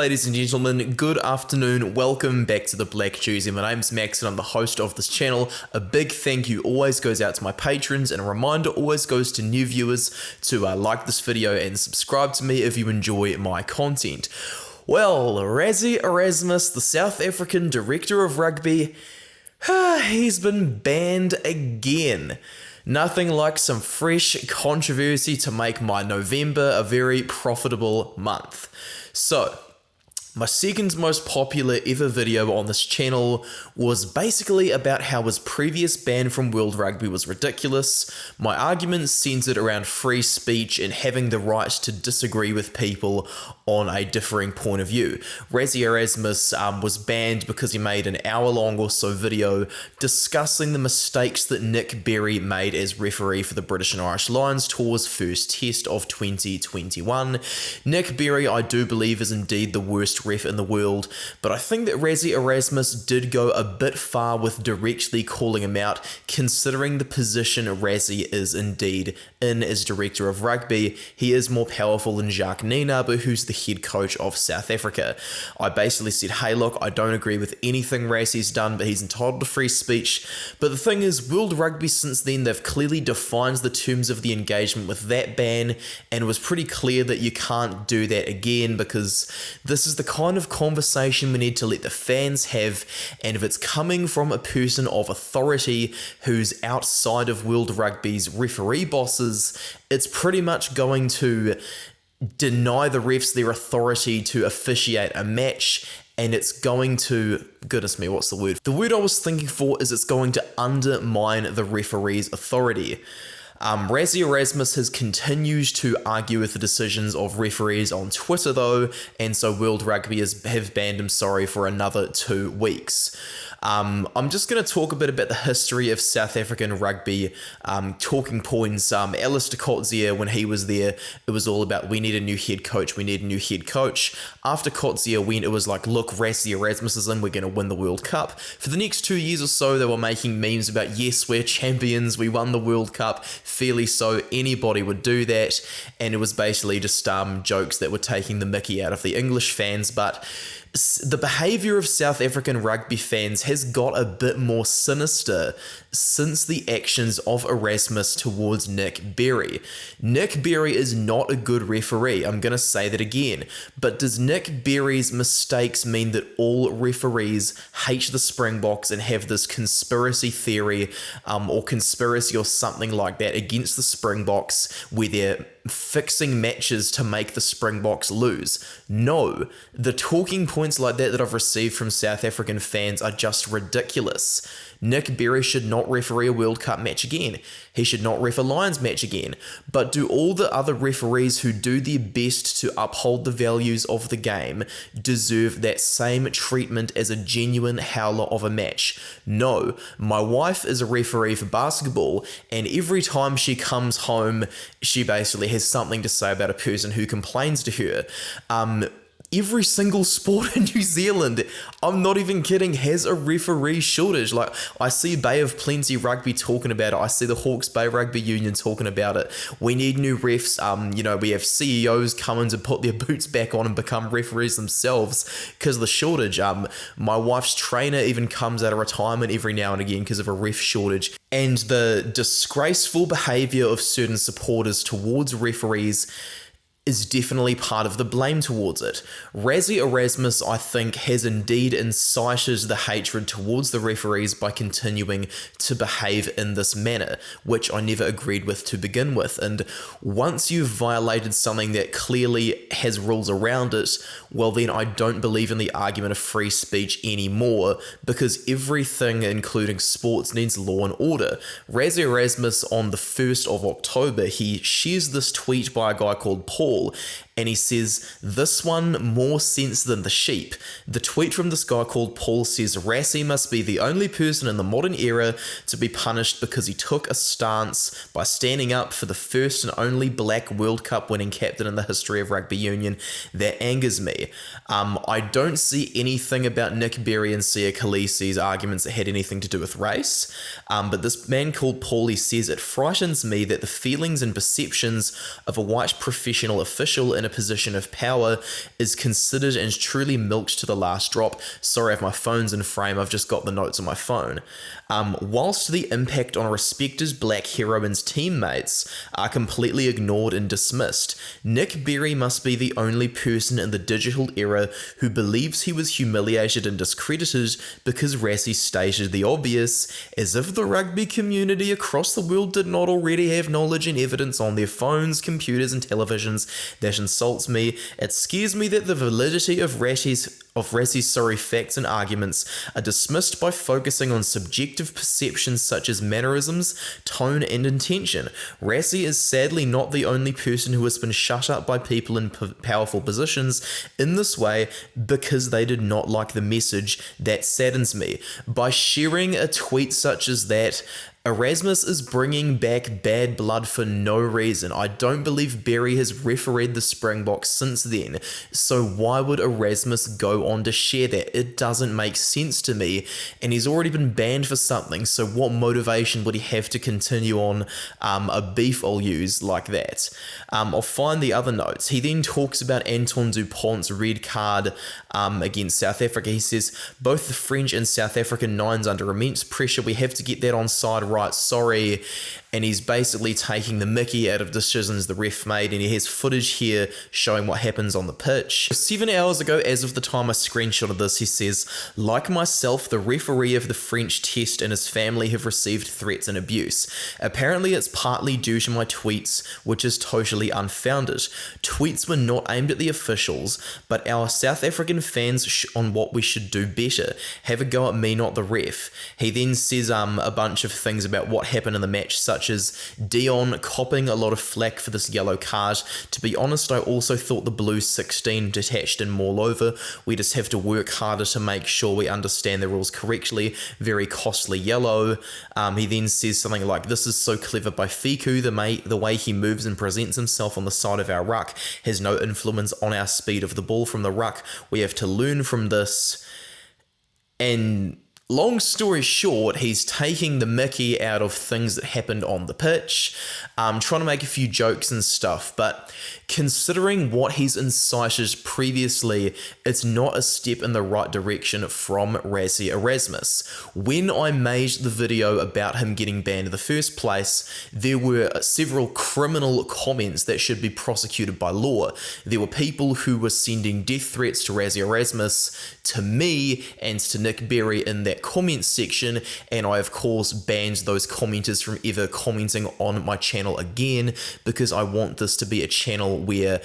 ladies and gentlemen, good afternoon, welcome back to the Black Tuesday. My name's Max and I'm the host of this channel. A big thank you always goes out to my patrons, and a reminder always goes to new viewers to like this video and subscribe to me if you enjoy my content. Well, Rassie Erasmus, the South African director of rugby, he's been banned again. Nothing like some fresh controversy to make my November a very profitable month. So, my second most popular ever video on this channel was basically about how his previous ban from World Rugby was ridiculous. My arguments centered around free speech and having the right to disagree with people on a differing point of view. Rassie Erasmus was banned because he made an hour-long or so video discussing the mistakes that Nick Berry made as referee for the British and Irish Lions tour's first test of 2021. Nick Berry, I do believe, is indeed the worst ref in the world, but I think that Rassie Erasmus did go a bit far with directly calling him out, considering the position Rassie is indeed in as director of rugby. He is more powerful than Jacques Nienaber, who's the head coach of South Africa. I basically said, hey look, I don't agree with anything Rassie's done, but he's entitled to free speech. But the thing is, World Rugby since then, they've clearly defined the terms of the engagement with that ban, and it was pretty clear that you can't do that again, because this is the kind of conversation we need to let the fans have, and if it's coming from a person of authority who's outside of World Rugby's referee bosses, it's pretty much going to deny the refs their authority to officiate a match, and it's going to, goodness me, what's the word? The word I was thinking for is it's going to undermine the referee's authority. Rassie Erasmus has continued to argue with the decisions of referees on Twitter though, and so World Rugby have banned him, for another 2 weeks. I'm just going to talk a bit about the history of South African rugby, talking points. Alistair Coetzee, when he was there, it was all about we need a new head coach, we need a new head coach. After Coetzee went, it was like, look, Rassie Erasmus is in, we're going to win the World Cup. For the next 2 years or so, they were making memes about, yes, we're champions, we won the World Cup, fairly so, anybody would do that, and it was basically just jokes that were taking the mickey out of the English fans. But the behaviour of South African rugby fans has got a bit more sinister since the actions of Erasmus towards Nick Berry. Nick Berry is not a good referee, I'm going to say that again, but does Nick Berry's mistakes mean that all referees hate the Springboks and have this conspiracy theory or conspiracy or something like that against the Springboks where they're fixing matches to make the Springboks lose? No, the talking points like that I've received from South African fans are just ridiculous. Nick Berry should not referee a World Cup match again. He should not ref a Lions match again. But do all the other referees who do their best to uphold the values of the game deserve that same treatment as a genuine howler of a match? No. My wife is a referee for basketball, and every time she comes home, she basically has something to say about a person who complains to her. Every single sport in New Zealand, I'm not even kidding, has a referee shortage. Like, I see Bay of Plenty Rugby talking about it. I see the Hawke's Bay Rugby Union talking about it. We need new refs. We have CEOs coming to put their boots back on and become referees themselves because of the shortage. My wife's trainer even comes out of retirement every now and again because of a ref shortage. And the disgraceful behaviour of certain supporters towards referees is definitely part of the blame towards it. Rassie Erasmus, I think, has indeed incited the hatred towards the referees by continuing to behave in this manner, which I never agreed with to begin with. And once you've violated something that clearly has rules around it, well then I don't believe in the argument of free speech anymore, because everything, including sports, needs law and order. Rassie Erasmus, on the 1st of October, he shares this tweet by a guy called Paul, and he says, "This one more sense than the sheep." The tweet from this guy called Paul says, "Rassie must be the only person in the modern era to be punished because he took a stance by standing up for the first and only black World Cup winning captain in the history of rugby union. That angers me." I don't see anything about Nick Berry and Sia Khaleesi's arguments that had anything to do with race, but this man called Paul, he says, "It frightens me that the feelings and perceptions of a white professional official in a position of power is considered and truly milked to the last drop. Sorry if my phone's in frame, I've just got the notes on my phone. Whilst the impact on a respected black heroine's teammates are completely ignored and dismissed, Nick Berry must be the only person in the digital era who believes he was humiliated and discredited because Rassie stated the obvious, as if the rugby community across the world did not already have knowledge and evidence on their phones, computers and televisions. That insults me. It scares me that the validity of Rassie's facts and arguments are dismissed by focusing on subjective perceptions such as mannerisms, tone and intention. Rassie is sadly not the only person who has been shut up by people in powerful positions in this way because they did not like the message. That saddens me. By sharing a tweet such as that, Erasmus is bringing back bad blood for no reason. I don't believe Berry has refereed the Springboks since then, so why would Erasmus go on to share that? It doesn't make sense to me, and he's already been banned for something, so what motivation would he have to continue on a beef, I'll use, like that? I'll find the other notes. He then talks about Antoine Dupont's red card against South Africa. He says, both the French and South African nines under immense pressure. We have to get that onside right, sorry. And he's basically taking the mickey out of decisions the ref made, and he has footage here showing what happens on the pitch. 7 hours ago, as of the time I screenshotted this, he says, like myself, the referee of the French test and his family have received threats and abuse. Apparently it's partly due to my tweets, which is totally unfounded. Tweets were not aimed at the officials, but our South African fans on what we should do better. Have a go at me, not the ref. He then says a bunch of things about what happened in the match, such as Dion copping a lot of flack for this yellow card. To be honest, I also thought the blue 16 detached and moreover, we just have to work harder to make sure we understand the rules correctly. Very costly yellow. He then says something like, this is so clever by Fiku, the way he moves and presents himself on the side of our ruck has no influence on our speed of the ball from the ruck. We have to learn from this. And long story short, he's taking the mickey out of things that happened on the pitch, trying to make a few jokes and stuff, but considering what he's incited previously, it's not a step in the right direction from Rassie Erasmus. When I made the video about him getting banned in the first place, there were several criminal comments that should be prosecuted by law. There were people who were sending death threats to Rassie Erasmus, to me, and to Nick Berry in that comment section, and I of course banned those commenters from ever commenting on my channel again, because I want this to be a channel where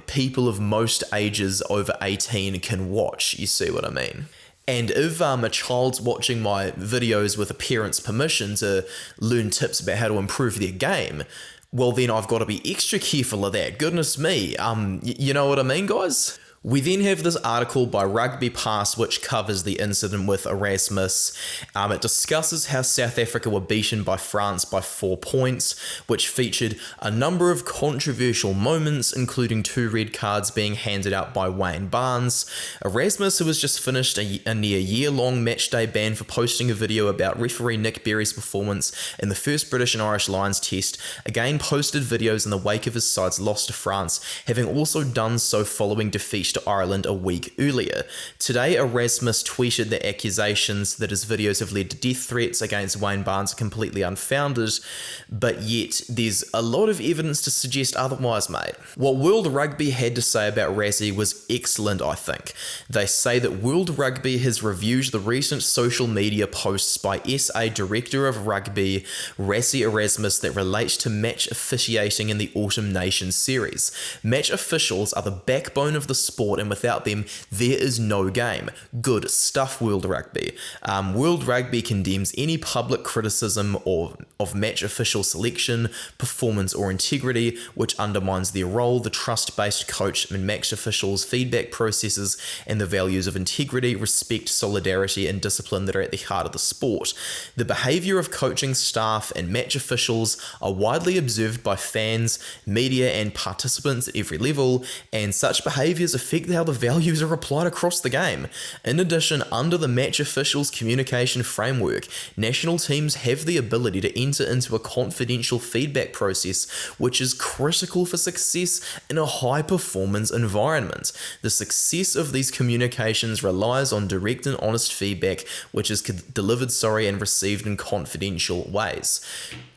people of most ages over 18 can watch. You see what I mean? And if a child's watching my videos with a parent's permission to learn tips about how to improve their game, well then I've got to be extra careful of that. Goodness me. You know what I mean, guys? We then have this article by Rugby Pass which covers the incident with Erasmus. It discusses how South Africa were beaten by France by 4 points, which featured a number of controversial moments, including 2 red cards being handed out by Wayne Barnes. Erasmus, who has just finished a near year-long matchday ban for posting a video about referee Nick Berry's performance in the first British and Irish Lions test, again posted videos in the wake of his side's loss to France, having also done so following defeat to Ireland a week earlier. Today, Erasmus tweeted that accusations that his videos have led to death threats against Wayne Barnes are completely unfounded, but yet there's a lot of evidence to suggest otherwise, mate. What World Rugby had to say about Rassie was excellent, I think. They say that World Rugby has reviewed the recent social media posts by SA Director of Rugby, Rassie Erasmus, that relate to match officiating in the Autumn Nations Series. Match officials are the backbone of the sport, and without them, there is no game. Good stuff, World Rugby. World Rugby condemns any public criticism of match official selection, performance, or integrity, which undermines their role, the trust-based coach and match officials' feedback processes, and the values of integrity, respect, solidarity, and discipline that are at the heart of the sport. The behaviour of coaching staff and match officials are widely observed by fans, media, and participants at every level, and such behaviours are affect how the values are applied across the game. In addition, under the match officials' communication framework, national teams have the ability to enter into a confidential feedback process, which is critical for success in a high-performance environment. The success of these communications relies on direct and honest feedback, which is delivered and received in confidential ways.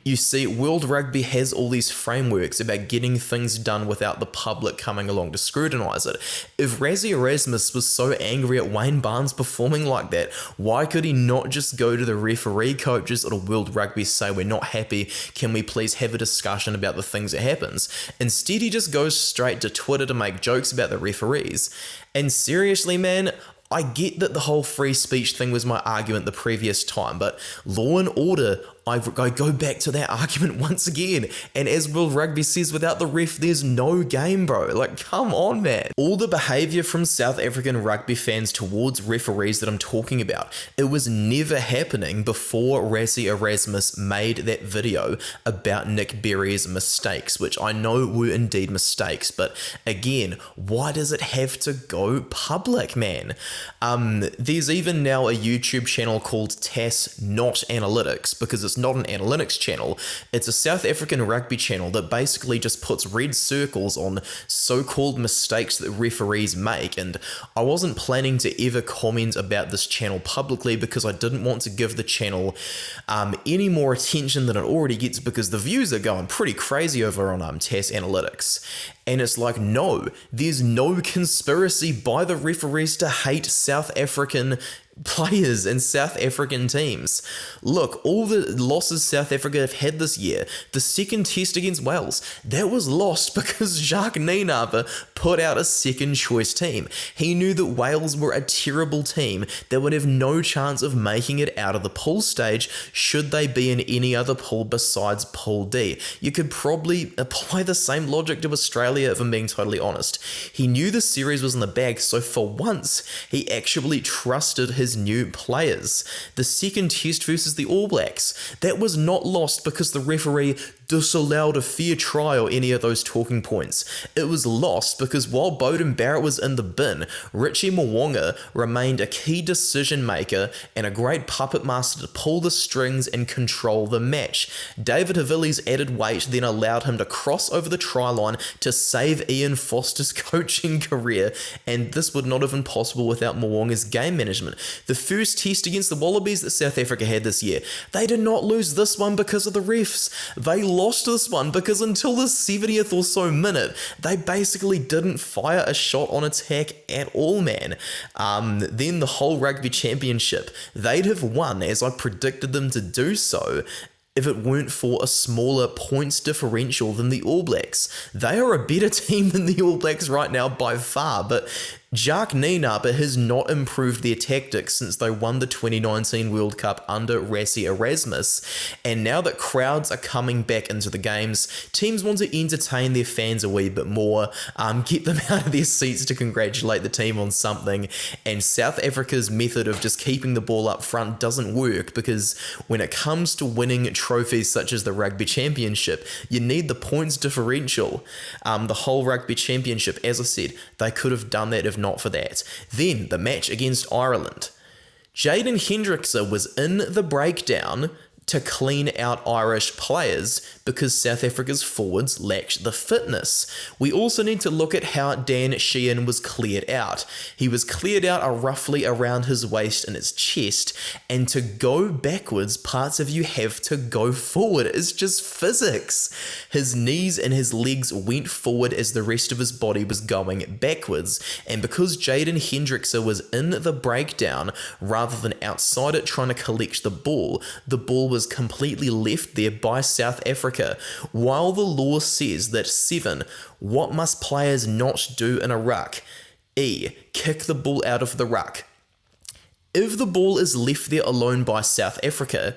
You see, World Rugby has all these frameworks about getting things done without the public coming along to scrutinise it. If Rassie Erasmus was so angry at Wayne Barnes performing like that, why could he not just go to the referee coaches at World Rugby, say, we're not happy, can we please have a discussion about the things that happens? Instead, he just goes straight to Twitter to make jokes about the referees. And seriously, man, I get that the whole free speech thing was my argument the previous time, but law and order, I go back to that argument once again. And as World Rugby says, without the ref, there's no game, bro. Like, come on, man. All the behaviour from South African rugby fans towards referees that I'm talking about, it was never happening before Rassie Erasmus made that video about Nick Berry's mistakes, which I know were indeed mistakes. But again, why does it have to go public, man? There's even now a YouTube channel called TAS Not Analytics, because it's not an analytics channel. It's a South African rugby channel that basically just puts red circles on so-called mistakes that referees make. And I wasn't planning to ever comment about this channel publicly because I didn't want to give the channel any more attention than it already gets, because the views are going pretty crazy over on TAS Analytics. And it's like, no, there's no conspiracy by the referees to hate South African players and South African teams. Look, all the losses South Africa have had this year, the second test against Wales, that was lost because Jacques Nienaber put out a second choice team. He knew that Wales were a terrible team that would have no chance of making it out of the pool stage should they be in any other pool besides Pool D. You could probably apply the same logic to Australia, if I'm being totally honest. He knew the series was in the bag, so for once, he actually trusted his new players. The second test versus the All Blacks, that was not lost because the referee disallowed a fair try or any of those talking points. It was lost because while Beauden Barrett was in the bin, Richie Mwanga remained a key decision maker and a great puppet master to pull the strings and control the match. David Havili's added weight then allowed him to cross over the try line to save Ian Foster's coaching career, and this would not have been possible without Mwanga's game management. The first test against the Wallabies that South Africa had this year, they did not lose this one because of the refs. They lost this one because until the 70th or so minute, they basically didn't fire a shot on attack at all, man. Then the whole rugby championship, they'd have won as I predicted them to do so if it weren't for a smaller points differential than the All Blacks. They are a better team than the All Blacks right now by far, but Jacques Nienaber has not improved their tactics since they won the 2019 World Cup under Rassie Erasmus, and now that crowds are coming back into the games, teams want to entertain their fans a wee bit more, get them out of their seats to congratulate the team on something, and South Africa's method of just keeping the ball up front doesn't work, because when it comes to winning trophies such as the Rugby Championship, you need the points differential. The whole Rugby Championship, as I said, they could have done that if not for that. Then the match against Ireland. Jaden Hendrickse was in the breakdown to clean out Irish players because South Africa's forwards lacked the fitness. We also need to look at how Dan Sheehan was cleared out. He was cleared out roughly around his waist and his chest, and to go backwards, parts of you have to go forward. It's just physics. His knees and his legs went forward as the rest of his body was going backwards, and because Jaden Hendrickse was in the breakdown rather than outside it trying to collect the ball was completely left there by South Africa. While the law says that 7, what must players not do in a ruck? E, kick the ball out of the ruck. If the ball is left there alone by South Africa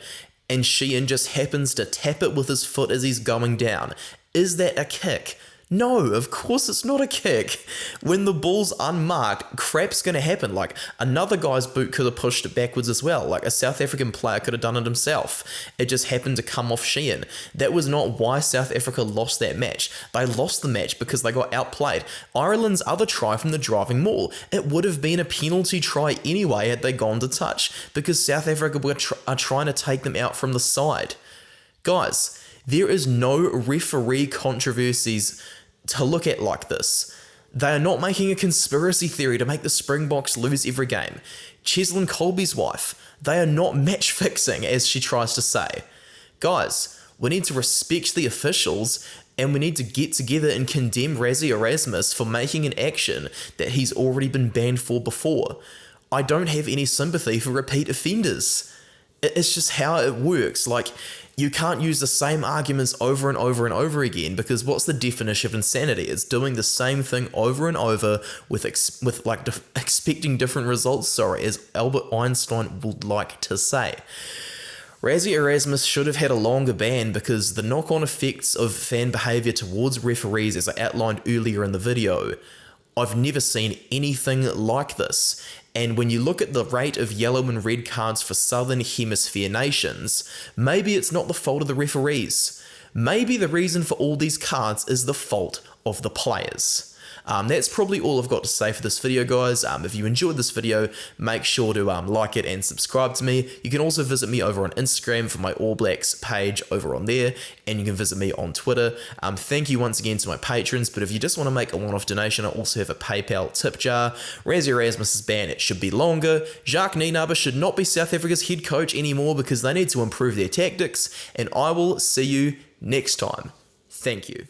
and Sheehan just happens to tap it with his foot as he's going down, is that a kick? No, of course it's not a kick. When the ball's unmarked, crap's going to happen. Like, another guy's boot could have pushed it backwards as well. Like, a South African player could have done it himself. It just happened to come off Sheehan. That was not why South Africa lost that match. They lost the match because they got outplayed. Ireland's other try from the driving maul, it would have been a penalty try anyway had they gone to touch, because South Africa are trying to take them out from the side. Guys, there is no referee controversies to look at like this. They are not making a conspiracy theory to make the Springboks lose every game. Cheslin Colby's wife, they are not match fixing, as she tries to say. Guys, we need to respect the officials, and we need to get together and condemn Rassie Erasmus for making an action that he's already been banned for before. I don't have any sympathy for repeat offenders. It's just how it works. Like, you can't use the same arguments over and over and over again, because what's the definition of insanity? It's doing the same thing over and over with expecting different results, as Albert Einstein would like to say. Rassie Erasmus should have had a longer ban, because the knock-on effects of fan behaviour towards referees, as I outlined earlier in the video, I've never seen anything like this. And when you look at the rate of yellow and red cards for Southern Hemisphere nations, maybe it's not the fault of the referees. Maybe the reason for all these cards is the fault of the players. That's probably all I've got to say for this video, guys. If you enjoyed this video, make sure to like it and subscribe to me. You can also visit me over on Instagram for my All Blacks page over on there, and you can visit me on Twitter. Thank you once again to my patrons, but if you just want to make a one-off donation, I also have a PayPal tip jar. Rassie Erasmus' ban, it should be longer. Jacques Nienaber should not be South Africa's head coach anymore, because they need to improve their tactics, and I will see you next time. Thank you.